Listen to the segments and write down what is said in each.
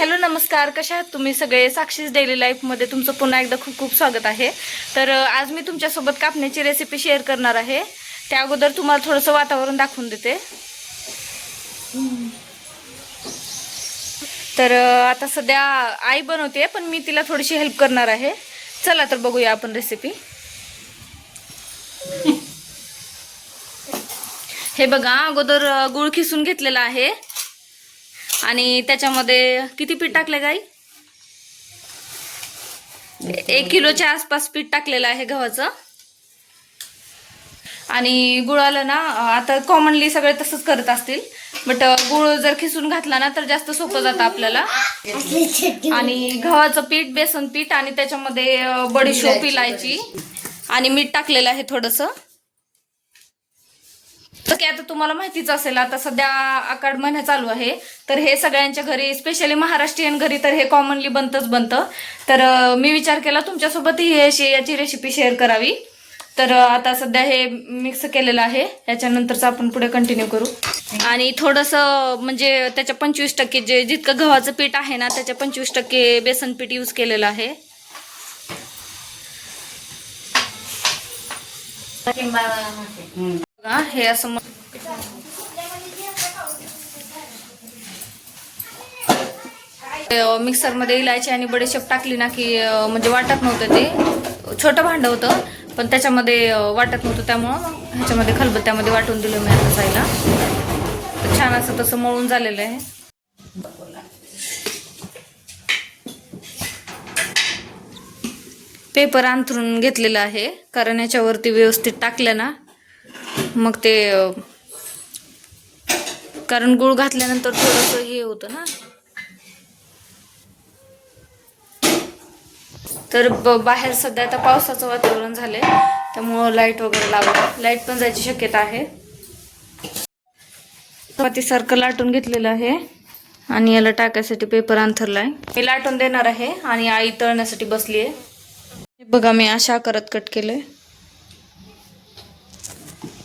Hello नमस्कार, कशा आहात तुम्ही सगळे? साक्षीज डेली लाईफमध्ये तुमचं पुन्हा एकदा खूप खूप स्वागत आहे. तर आज मी तुमच्यासोबत कापण्याची रेसिपी शेअर करणार आहे. त्या अगोदर तुम्हाला थोडंसं वातावरण दाखवून देते. तर आता सध्या आई बनवते, पण मी तिला थोडीशी हेल्प करणार आहे. चला तर बघूया आपण रेसिपी. हे बघा, अगोदर गुळ खिसून घेतलेला आहे आणि त्याच्यामध्ये किती पीठ टाकले गाई? 1 किलोच्या आसपास पीठ टाकलेलं आहे गव्हाचं. आणि गुळाला ना, आता कॉमनली सगळे तसंच करत असतील, बट गुळ जर खिसून घातला ना तर जास्त सोपं जातं आपल्याला. आणि गव्हाचं पीठ, बेसन पीठ आणि त्याच्यामध्ये बडीशोप, इलायची आणि मीठ टाकलेलं आहे थोडंसं. तर की आता तुम्हाला माहितीच असेल, आता सध्या आषाढ महिना चालू आहे, तर हे सगळ्यांच्या घरी, स्पेशली महाराष्ट्रीयन घरी तर हे कॉमनली बनतं. तर मी विचार केला तुमच्यासोबत याची रेसिपी शेअर करावी. तर आता सध्या हे मिक्स केलेलं आहे, याच्यानंतरच आपण पुढे कंटिन्यू करू. आणि थोडंसं म्हणजे त्याच्या 25% जितकं गव्हाचं पीठ आहे ना, त्याच्या 25% बेसन पीठ यूज केलेलं आहे. हे असं मिक्सरमध्ये इलायची आणि बडीशेप टाकली ना की म्हणजे वाटत नव्हतं. ते छोटं भांडं होतं पण त्याच्यामध्ये वाटत नव्हतं, त्यामुळं ह्याच्यामध्ये खलबत्त्यामध्ये वाटून दिलं मी आता साईला. तर छान असं तसं मळून झालेलं आहे. पेपर अंथरून घेतलेला आहे, कारण याच्यावरती व्यवस्थित टाकलं ना मग ते, कारण गुळ घातल्यानंतर थोडंसं हे होतं ना. तर बाहेर सध्या आता पावसाचं वातावरण झालंय, त्यामुळं लाईट वगैरे लावलं, लाईट पण जायची शक्यता आहे. चपातीसारखं लाटून घेतलेलं आहे आणि याला टाकायसाठी पेपर अंथरलाय. मी लाटून देणार आहे आणि आई तळण्यासाठी बसली आहे. बघा, मी अशा आकारात कट केलंय.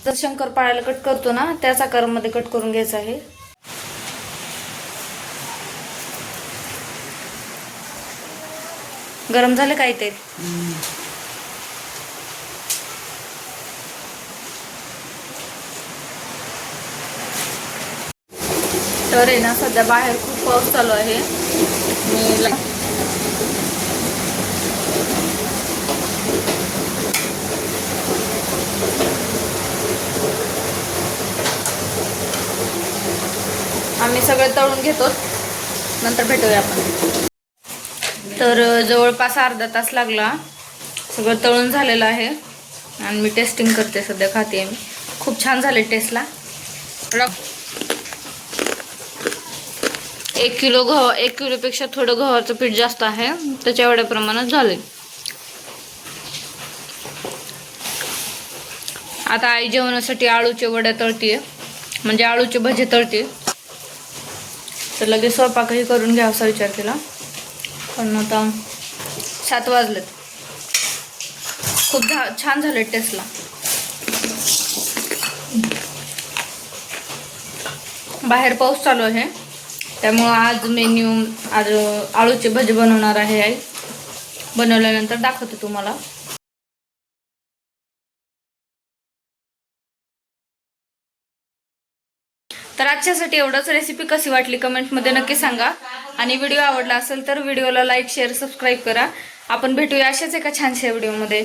तर शंकरपाळ्याला कट करतो ना, त्याच आकारामध्ये कट करून घ्यायचं आहे. गरम झालं काय ते? तर आहे ना, सध्या बाहेर खूप पाऊस चालू आहे. आम्ही सगळे तळून घेतो, नंतर भेटूया आपण. तर जवळपास अर्धा तास लागला, सगळं तळून झालेलं आहे आणि मी टेस्टिंग करते, सध्या खाते मी. खूप छान झाले टेस्टला. 1 किलोपेक्षा थोडं गव्हाचं पीठ जास्त आहे, त्याच्या एवढ्या प्रमाणात झाले. आता आई जेवणासाठी आळूचे वड्या तळतीये, म्हणजे आळूचे भजे तळते. तर लगेच स्वयंपाकही करून घ्यावासा विचार केला, पण आता 7 वाजलेत. खूप छान झाले टेस्टला. बाहेर पाऊस चालू आहे, त्यामुळं आज आळूचे भजे बनवणार आहे आई. बनवल्यानंतर दाखवते तुम्हाला. तर आजच्यासाठी एवढंच. रेसिपी कशी वाटली कमेंटमध्ये नक्की सांगा. आणि व्हिडिओ आवडला असेल तर व्हिडिओला लाईक, शेअर, सबस्क्राईब करा. आपण भेटूया अशाच एका छानशा व्हिडिओमध्ये.